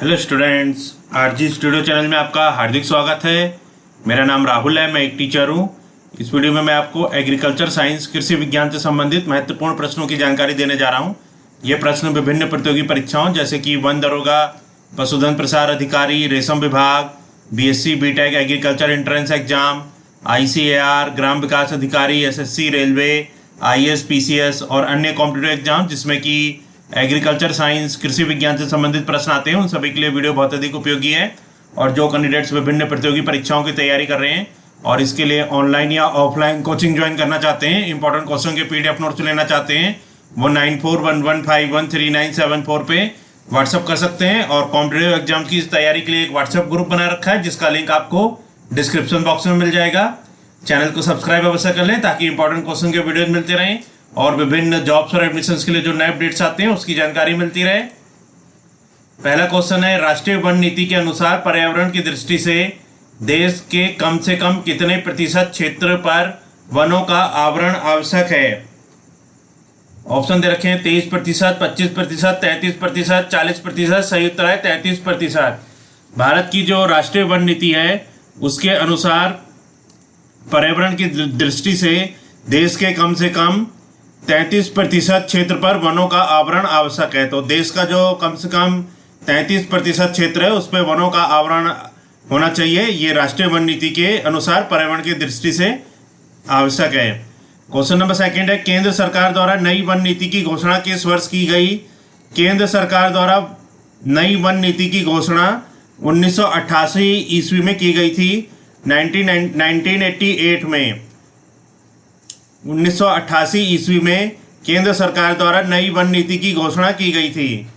Hello students, RG studio channel में आपका हार्दिक स्वागत है। मेरा नाम राहुल है, मैं एक टीचर हूँ। इस वीडियो में मैं आपको एग्रीकल्चर साइंस कृषि विज्ञान से संबंधित महत्वपूर्ण प्रश्नों की जानकारी देने जा रहा हूँ। ये प्रश्न विभिन्न प्रतियोगी परीक्षाओं जैसे कि वन दरोगा, पशुधन प्रसार अधिकारी, रेशम विभाग, BSc BTech agriculture entrance exam, ICAR, ग्राम विकास अधिकारी, एसएससी, रेलवे, आईएएस, पीसीएस और अन्य कॉम्पिटिटिव एग्जाम जिसमें कि एग्रीकल्चर साइंस कृषि विज्ञान से संबंधित प्रश्न आते हैं, उन सभी के लिए वीडियो बहुत अधिक उपयोगी है। और जो कैंडिडेट्स विभिन्न प्रतियोगी परीक्षाओं की तैयारी कर रहे हैं और इसके लिए ऑनलाइन या ऑफलाइन कोचिंग ज्वाइन करना चाहते हैं, इंपॉर्टेंट क्वेश्चन के पीडीएफ नोट्स लेना चाहते हैं, वो 9411513974 पे व्हाट्सअप कर सकते हैं। और कॉम्पिटिटिव एग्जाम की तैयारी के लिए एक व्हाट्सएप ग्रुप बना रखा है जिसका लिंक आपको डिस्क्रिप्शन बॉक्स में मिल जाएगा। चैनल को सब्सक्राइब अवश्य कर लें ताकि इंपॉर्टेंट क्वेश्चन के वीडियो मिलते रहें और विभिन्न जॉब्स और एडमिशंस के लिए जो नए अपडेट्स आते हैं उसकी जानकारी मिलती रहे। पहला क्वेश्चन है, राष्ट्रीय वन नीति के अनुसार पर्यावरण की दृष्टि से देश के कम से कम कितने प्रतिशत क्षेत्र पर वनों का आवरण आवश्यक है? ऑप्शन दे रखे हैं 23%, 25%, 33%, 40%। सही उत्तर है 33%। भारत की जो राष्ट्रीय वन नीति है उसके अनुसार पर्यावरण की दृष्टि से देश के कम से कम 33% क्षेत्र पर वनों का आवरण आवश्यक है। तो देश का जो कम से कम 33% क्षेत्र है उस पर वनों का आवरण होना चाहिए। ये राष्ट्रीय वन नीति के अनुसार पर्यावरण की दृष्टि से आवश्यक है। क्वेश्चन नंबर सेकंड है, केंद्र सरकार द्वारा नई वन नीति की घोषणा किस वर्ष की गई? केंद्र सरकार द्वारा नई वन नीति की घोषणा 1988 ईस्वी में की गई थी। 1988 में 1988 ईस्वी में केंद्र सरकार द्वारा नई वन नीति की घोषणा की गई थी।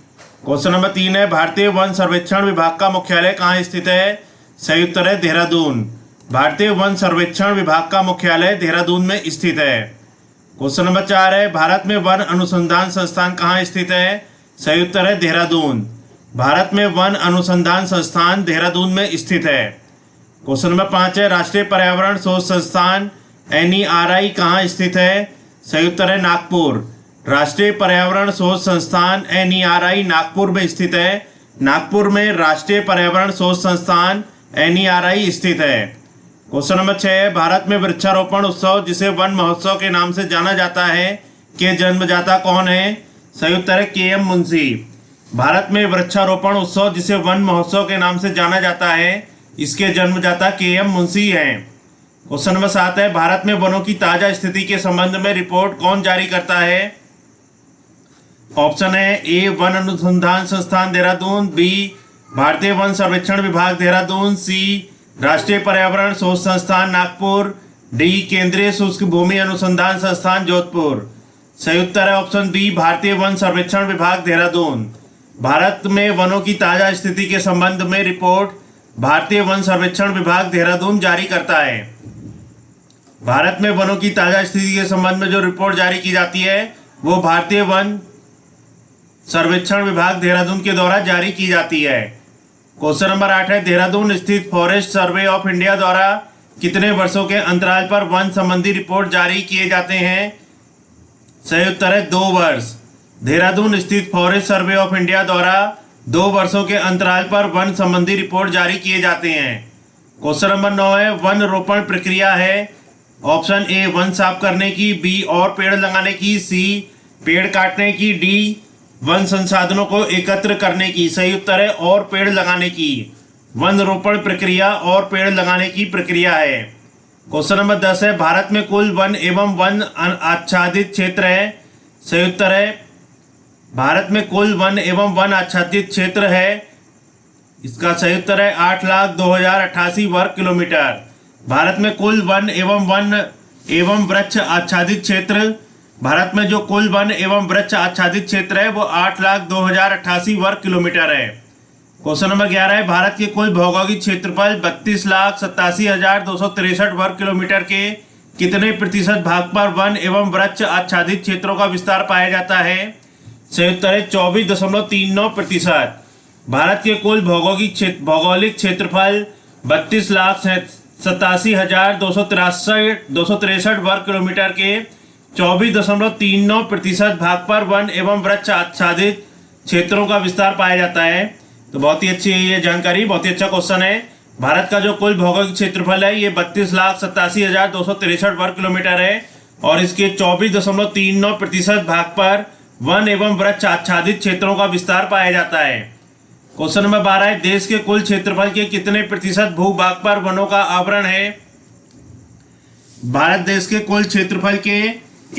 क्वेश्चन नंबर 3 है, भारतीय वन सर्वेक्षण विभाग का मुख्यालय कहाँ स्थित है? सही उत्तर है देहरादून। भारतीय वन सर्वेक्षण विभाग का मुख्यालय देहरादून में स्थित है। क्वेश्चन नंबर 4 है, भारत में वन अनुसंधान संस्थान कहाँ स्थित है? सही उत्तर है देहरादून। भारत में वन अनुसंधान संस्थान देहरादून में स्थित है। क्वेश्चन नंबर 5 है, राष्ट्रीय पर्यावरण शोध संस्थान NERI कहाँ स्थित है? सही उत्तर है नागपुर। राष्ट्रीय पर्यावरण शोध संस्थान NERI नागपुर में स्थित है। नागपुर में राष्ट्रीय पर्यावरण शोध संस्थान NERI स्थित है। क्वेश्चन नंबर 6 है, भारत में वृक्षारोपण उत्सव जिसे वन महोत्सव के नाम से जाना जाता है के जन्मदाता कौन है? सही उत्तर है KM मुंशी। भारत में वृक्षारोपण उत्सव जिसे वन महोत्सव के नाम से जाना जाता है, इसके जन्मदाता KM मुंशी हैं। क्वेश्चन नंबर 7 है, भारत में वनों की ताजा स्थिति के संबंध में रिपोर्ट कौन जारी करता है? ऑप्शन है ए, वन अनुसंधान संस्थान देहरादून, बी, भारतीय वन सर्वेक्षण विभाग देहरादून, सी, राष्ट्रीय पर्यावरण शोध संस्थान नागपुर, डी, केंद्रीय शुष्क भूमि अनुसंधान संस्थान जोधपुर। सही उत्तर है ऑप्शन बी, भारतीय वन सर्वेक्षण विभाग देहरादून। भारत में वनों की ताजा स्थिति के संबंध में रिपोर्ट भारतीय वन सर्वेक्षण विभाग देहरादून जारी करता है। भारत में वनों की ताजा स्थिति के संबंध में जो रिपोर्ट जारी की जाती है वो भारतीय वन सर्वेक्षण विभाग देहरादून के द्वारा जारी की जाती है। क्वेश्चन नंबर 8 है, देहरादून स्थित फॉरेस्ट सर्वे ऑफ इंडिया द्वारा कितने वर्षों के अंतराल पर वन संबंधी रिपोर्ट जारी किए जाते हैं? सही उत्तर है 2 वर्ष। देहरादून स्थित फॉरेस्ट सर्वे ऑफ इंडिया द्वारा 2 वर्षों के अंतराल पर वन संबंधी रिपोर्ट जारी किए जाते हैं। क्वेश्चन नंबर 9 है, वन रोपण प्रक्रिया है ऑप्शन ए, वन साफ करने की, बी, और पेड़ लगाने की, सी, पेड़ काटने की, डी, वन संसाधनों को एकत्र करने की। सही उत्तर है और पेड़ लगाने की। वन रोपण प्रक्रिया और पेड़ लगाने की प्रक्रिया है। क्वेश्चन नंबर 10 है, भारत में कुल वन एवं वन आच्छादित क्षेत्र है? सही उत्तर है भारत में कुल वन एवं वन आच्छादित क्षेत्र है। इसका सही उत्तर है 8,02,088 वर्ग किलोमीटर। भारत में कुल वन एवं वृक्ष आच्छादित क्षेत्र, भारत में जो कुल वन एवं वृक्ष आच्छादित क्षेत्र है वो 8,02,088 वर्ग किलोमीटर है। क्वेश्चन नंबर 11 है, भारत के कुल भौगोलिक क्षेत्रफल 32,87,263 वर्ग किलोमीटर के कितने प्रतिशत भाग पर वन एवं वृक्ष आच्छादित क्षेत्रों का विस्तार पाया जाता है? सही उत्तर है 24.39%। भारत के कुल भौगोलिक क्षेत्रफल 32,87,263 वर्ग किलोमीटर के 24.39% भाग पर वन एवं वृक्ष आच्छादित क्षेत्रों का विस्तार पाया जाता है। तो बहुत ही अच्छी है ये जानकारी, बहुत ही अच्छा क्वेश्चन है। भारत का जो कुल भौगोलिक क्षेत्रफल है ये 32,87,263 वर्ग किलोमीटर है और इसके 24.39% भाग पर वन एवं वृक्ष आच्छादित क्षेत्रों का विस्तार पाया जाता है। क्वेश्चन नंबर 12 है, देश के कुल क्षेत्रफल के कितने प्रतिशत भूभाग पर वनों का आवरण है? भारत देश के कुल क्षेत्रफल के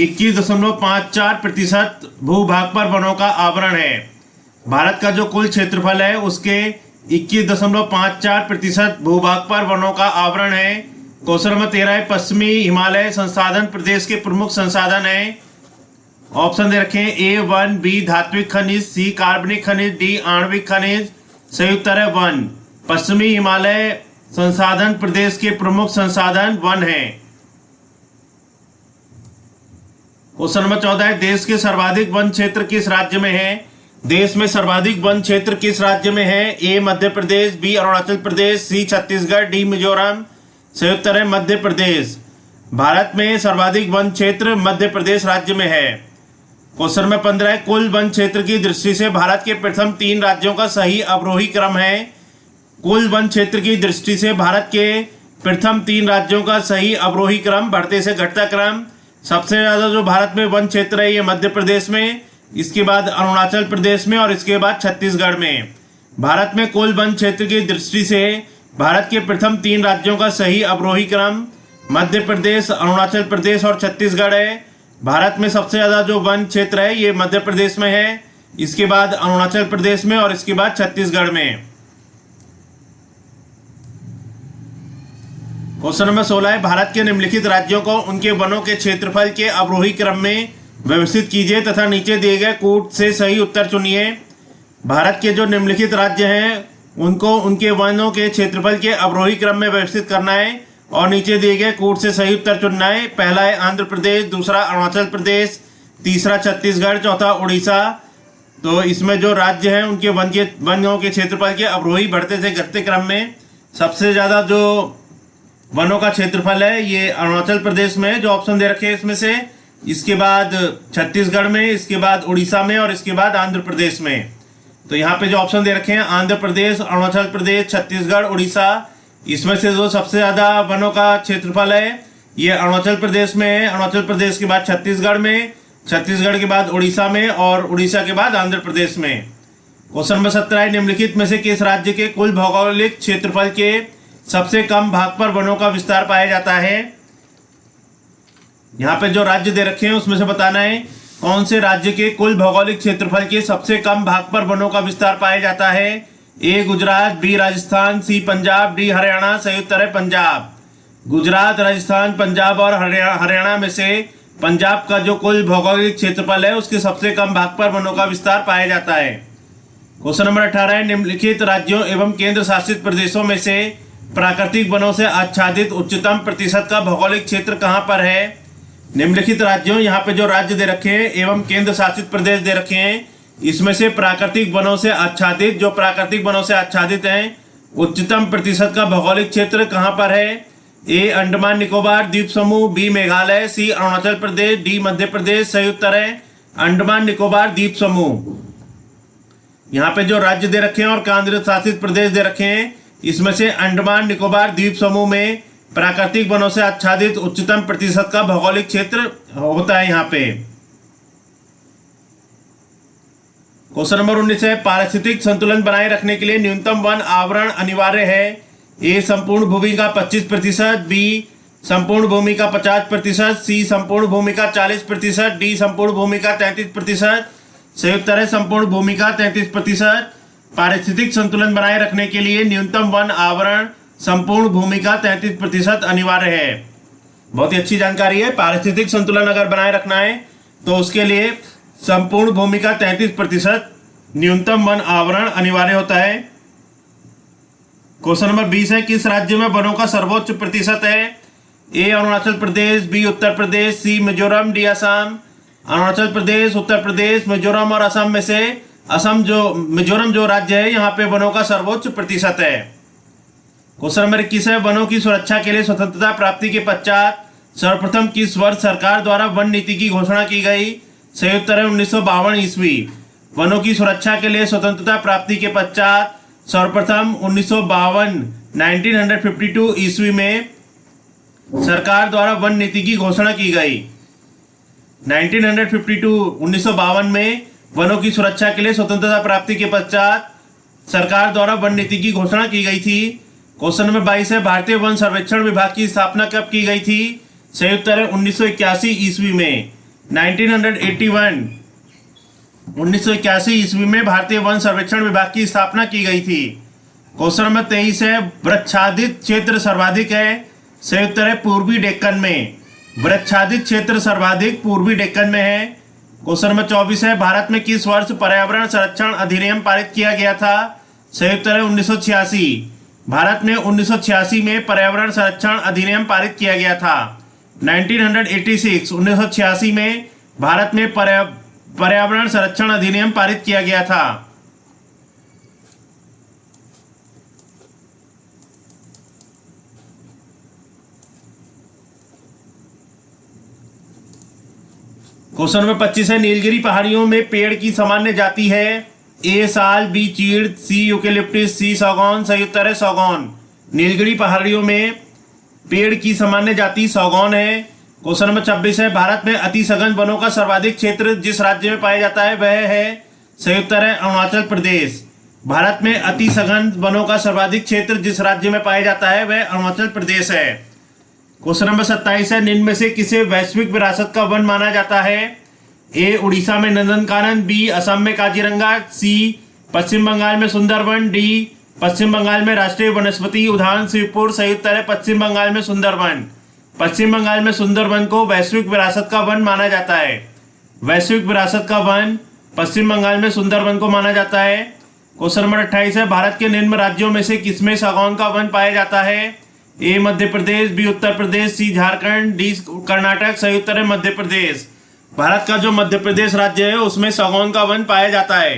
21.54% भूभाग पर वनों का आवरण है। भारत का जो कुल क्षेत्रफल है उसके 21.54% भूभाग पर वनों का आवरण है। क्वेश्चन नंबर 13 है, पश्चिमी हिमालय संसाधन प्रदेश के प्रमुख संसाधन है। ऑप्शन दे रखे हैं A वन, B धात्विक खनिज, C कार्बनिक खनिज, D आणविक खनिज। सही उत्तर है वन। पश्चिमी हिमालय संसाधन प्रदेश के प्रमुख संसाधन वन है। क्वेश्चन नंबर 14 है, देश के सर्वाधिक वन क्षेत्र किस राज्य में है? देश में सर्वाधिक वन क्षेत्र किस राज्य में है? A Madhya Pradesh, B Arunachal Pradesh, C Chhattisgarh, D Mizoram. सही उत्तर है मध्य प्रदेश। भारत में सर्वाधिक वन क्षेत्र मध्य प्रदेश राज्य में है। क्वेश्चन नंबर 15 है, कुल वन क्षेत्र की दृष्टि से भारत के प्रथम 3 राज्यों का सही अवरोही क्रम है। कुल वन क्षेत्र की दृष्टि से भारत के प्रथम 3 राज्यों का सही अवरोही क्रम, बढ़ते से घटता क्रम। सबसे ज्यादा जो भारत में वन क्षेत्र है ये मध्य प्रदेश में, इसके बाद अरुणाचल प्रदेश में और इसके बाद छत्तीसगढ़ में। भारत में कुल वन क्षेत्र की दृष्टि से भारत के प्रथम 3 राज्यों का सही अवरोही क्रम मध्य प्रदेश, अरुणाचल प्रदेश और छत्तीसगढ़ है। भारत में सबसे ज्यादा जो वन क्षेत्र है ये मध्य प्रदेश में है, इसके बाद अरुणाचल प्रदेश में और इसके बाद छत्तीसगढ़ में। क्वेश्चन नंबर 16 है, भारत के निम्नलिखित राज्यों को उनके वनों के क्षेत्रफल के अवरोही क्रम में व्यवस्थित कीजिए तथा नीचे दिए गए कूट से सही उत्तर चुनिए। भारत के जो निम्नलिखित राज्य हैं उनको उनके वनों के क्षेत्रफल के अवरोही क्रम में व्यवस्थित करना है और नीचे दिए गए कूट से सही उत्तर चुनना है। पहला है आंध्र प्रदेश, दूसरा अरुणाचल प्रदेश, तीसरा छत्तीसगढ़, चौथा उड़ीसा। तो इसमें जो राज्य हैं उनके वनों के क्षेत्रफल के अवरोही बढ़ते से घटते क्रम में सबसे ज्यादा जो वनों का क्षेत्रफल है ये अरुणाचल प्रदेश में, जो ऑप्शन दे रखे हैं इसमें से, इसके बाद छत्तीसगढ़ में, इसके बाद उड़ीसा में और इसके बाद आंध्र प्रदेश में। तो यहाँ पे जो ऑप्शन दे रखे हैं आंध्र प्रदेश, अरुणाचल प्रदेश, छत्तीसगढ़, उड़ीसा, इसमें से जो सबसे ज्यादा वनों का क्षेत्रफल है ये अरुणाचल प्रदेश में है। अरुणाचल प्रदेश के बाद छत्तीसगढ़ में, छत्तीसगढ़ के बाद उड़ीसा में और उड़ीसा के बाद आंध्र प्रदेश में। क्वेश्चन नंबर 17 है, निम्नलिखित में से किस राज्य के कुल भौगोलिक क्षेत्रफल के सबसे कम भाग पर वनों का विस्तार पाया जाता है? यहाँ पे जो राज्य दे रखे हैं उसमें से बताना है कौन से राज्य के कुल भौगोलिक क्षेत्रफल के सबसे कम भाग पर वनों का विस्तार पाया जाता है। ए गुजरात, बी राजस्थान, सी पंजाब, डी हरियाणा। सही उत्तर है पंजाब। गुजरात, राजस्थान, पंजाब और हरियाणा में से पंजाब का जो कुल भौगोलिक क्षेत्रफल है उसके सबसे कम भाग पर वनों का विस्तार पाया जाता है। क्वेश्चन नंबर 18 है, निम्नलिखित राज्यों एवं केंद्र शासित प्रदेशों में से प्राकृतिक वनों से आच्छादित उच्चतम प्रतिशत का भौगोलिक क्षेत्र कहां पर है? निम्नलिखित राज्यों, यहाँ पे जो राज्य दे रखे हैं एवं केंद्र शासित प्रदेश दे रखे हैं, इसमें से प्राकृतिक वनों से आच्छादित, जो प्राकृतिक वनों से आच्छादित हैं, उच्चतम प्रतिशत का भौगोलिक क्षेत्र कहां पर है? ए अंडमान निकोबार द्वीप समूह, बी मेघालय, सी अरुणाचल प्रदेश, डी मध्य प्रदेश। सही उत्तर है अंडमान निकोबार द्वीप समूह। यहाँ पे जो राज्य दे रखे हैं और केंद्र शासित प्रदेश दे रखे हैं, इसमें से अंडमान निकोबार द्वीप समूह में प्राकृतिक वनों से आच्छादित उच्चतम प्रतिशत का भौगोलिक क्षेत्र होता है। यहाँ पे क्वेश्चन नंबर 19 है, पारिस्थितिक संतुलन बनाए रखने के लिए न्यूनतम वन आवरण अनिवार्य है। ए संपूर्ण भूमि का 25%, बी संपूर्ण भूमि का 50%, सी संपूर्ण भूमि का 40%, डी संपूर्ण भूमि का 33%। सही उत्तर है संपूर्ण भूमि का 33%। पारिस्थितिक संतुलन बनाए रखने के लिए न्यूनतम वन आवरण संपूर्ण भूमि का 33% अनिवार्य है। बहुत ही अच्छी जानकारी है। पारिस्थितिक संतुलन अगर बनाए रखना है तो उसके लिए संपूर्ण भूमि का 33% न्यूनतम वन आवरण अनिवार्य होता है। क्वेश्चन नंबर 20 है, किस राज्य में वनों का सर्वोच्च प्रतिशत है? ए अरुणाचल प्रदेश, बी उत्तर प्रदेश, सी मिजोरम, डी असम। अरुणाचल प्रदेश, उत्तर प्रदेश, मिजोरम और असम में से मिजोरम जो राज्य है यहाँ पे वनों का सर्वोच्च प्रतिशत है। क्वेश्चन नंबर 21 है, वनों की सुरक्षा के लिए स्वतंत्रता प्राप्ति के पश्चात सर्वप्रथम किस वर्ष सरकार द्वारा वन नीति की घोषणा की गई? सही उत्तर है 1952 ईस्वी। वनों की सुरक्षा के लिए स्वतंत्रता प्राप्ति के पश्चात सर्वप्रथम 1952 ईस्वी में सरकार द्वारा वन नीति की घोषणा की गई। 1952 में वनों की सुरक्षा के लिए स्वतंत्रता प्राप्ति के पश्चात सरकार द्वारा वन नीति की घोषणा की गई थी। क्वेश्चन नंबर 22 है, भारतीय वन सर्वेक्षण विभाग की स्थापना कब की गई थी? सही उत्तर है 1981 ईस्वी में। 1981 ईस्वी में भारतीय वन सर्वेक्षण विभाग की स्थापना की गई थी। क्वेश्चन नंबर 23 है, वृक्षादित क्षेत्र सर्वाधिक है? सही उत्तर है पूर्वी डेक्कन में। वृक्षादित क्षेत्र सर्वाधिक पूर्वी डेक्कन में है। क्वेश्चन नंबर 24 है, भारत में किस वर्ष पर्यावरण संरक्षण अधिनियम पारित किया गया था? सही उत्तर है 1986। भारत में 1986 में पर्यावरण संरक्षण अधिनियम पारित किया गया था। 1986 में भारत में पर्यावरण संरक्षण अधिनियम पारित किया गया था। क्वेश्चन नंबर 25 है, नीलगिरी पहाड़ियों में पेड़ की सामान्य जाति है? ए साल, बी चीड़, सी यूकेलिप्टिस, सी सागौन। सही उत्तर है सागौन। नीलगिरी पहाड़ियों में पेड़ की सामान्य जाति सागौन है। क्वेश्चन नंबर 26 है, भारत में अति सघन वनों का सर्वाधिक क्षेत्र जिस राज्य में पाया जाता है वह है? सही उत्तर है अरुणाचल प्रदेश। भारत में अति सघन वनों का सर्वाधिक क्षेत्र जिस राज्य में पाया जाता है वह अरुणाचल प्रदेश है। क्वेश्चन नंबर 27 है, निम्न में से किसे वैश्विक विरासत का वन माना जाता है? ए उड़ीसा में नंदनकानन, बी असम में काजीरंगा, सी पश्चिम बंगाल में सुंदरवन, डी पश्चिम बंगाल में राष्ट्रीय वनस्पति उद्यान शिवपुर। सही उत्तर है पश्चिम बंगाल में सुंदरवन। पश्चिम बंगाल में सुंदरवन को वैश्विक विरासत का वन माना जाता है। वैश्विक विरासत का वन पश्चिम बंगाल में सुंदरवन को माना जाता है। क्वेश्चन नंबर 28 है, भारत के निम्न राज्यों में से किसमें सागौन का वन पाया जाता है? ए मध्य प्रदेश, बी उत्तर प्रदेश, सी झारखंड, डी कर्नाटक। सही उत्तर है मध्य प्रदेश। भारत का जो मध्य प्रदेश राज्य है उसमें सागौन का वन पाया जाता है।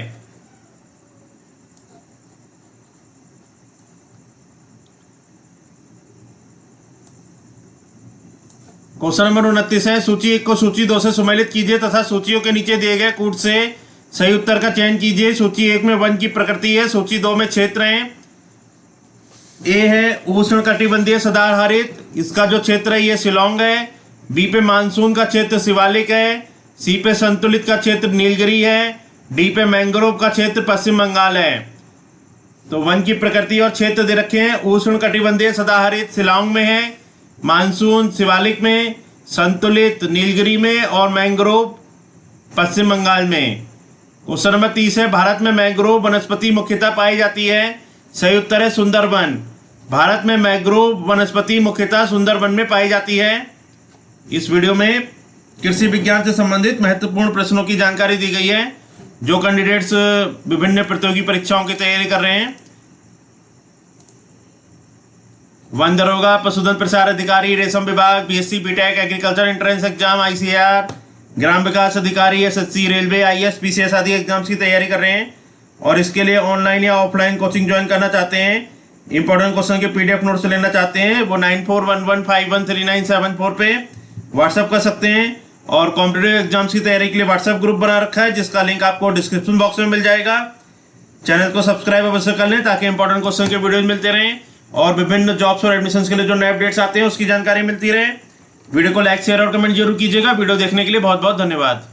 क्वेश्चन नंबर 29 है, सूची 1 को सूची 2 से सुमेलित कीजिए तथा सूचियों के नीचे दिए गए कूट से सही उत्तर का चयन कीजिए। सूची 1 में वन की प्रकृति है, सूची 2 में क्षेत्र है। ए है उष्णकटिबंधीय सदाहरित, इसका जो क्षेत्र है ये शिलोंग है। बी पे मानसून का क्षेत्र शिवालिक है। सी पे संतुलित का क्षेत्र नीलगिरी है। डी पे मैंग्रोव का क्षेत्र पश्चिम बंगाल है। तो वन की प्रकृति और क्षेत्र दे रखे हैं। उष्णकटिबंधीय सदाहरित शिलोंग में है, मानसून शिवालिक में, संतुलित नीलगिरी में और मैंग्रोव पश्चिम बंगाल में। क्वेश्चन नंबर 30 है, भारत में मैंग्रोव वनस्पति मुख्यतः पाई जाती है? सही उत्तर है सुंदरवन। भारत में मैंग्रोव वनस्पति मुख्यतः सुंदरवन में पाई जाती है। इस वीडियो में कृषि विज्ञान से संबंधित महत्वपूर्ण प्रश्नों की जानकारी दी गई है जो कैंडिडेट्स विभिन्न प्रतियोगी परीक्षाओं की तैयारी कर रहे हैं। वन दरोगा, पशुधन प्रसार अधिकारी, रेशम विभाग, BSc BTech, agriculture entrance exam, ICAR, ग्राम विकास अधिकारी, एसएससी, रेलवे, आईएएस, पीसीएस आदि एग्जाम्स की तैयारी कर रहे हैं और इसके लिए ऑनलाइन या ऑफलाइन कोचिंग ज्वाइन करना चाहते हैं, इंपॉर्टेंट क्वेश्चन के पीडीएफ नोट्स लेना चाहते हैं, वो 9411513974 पे व्हाट्सएप कर सकते हैं। और कॉम्पिटिटिव एग्जाम्स की तैयारी के लिए व्हाट्सएप ग्रुप बना रखा है जिसका लिंक आपको डिस्क्रिप्शन बॉक्स में मिल जाएगा। चैनल को सब्सक्राइब अवश्य कर लें ताकि इंपॉर्टेंट क्वेश्चन के वीडियोज मिलते रहें और विभिन्न जॉब्स और एडमिशंस के लिए जो नए अपडेट्स आते हैं उसकी जानकारी मिलती रहे। वीडियो को लाइक, शेयर और कमेंट जरूर कीजिएगा। वीडियो देखने के लिए बहुत बहुत धन्यवाद।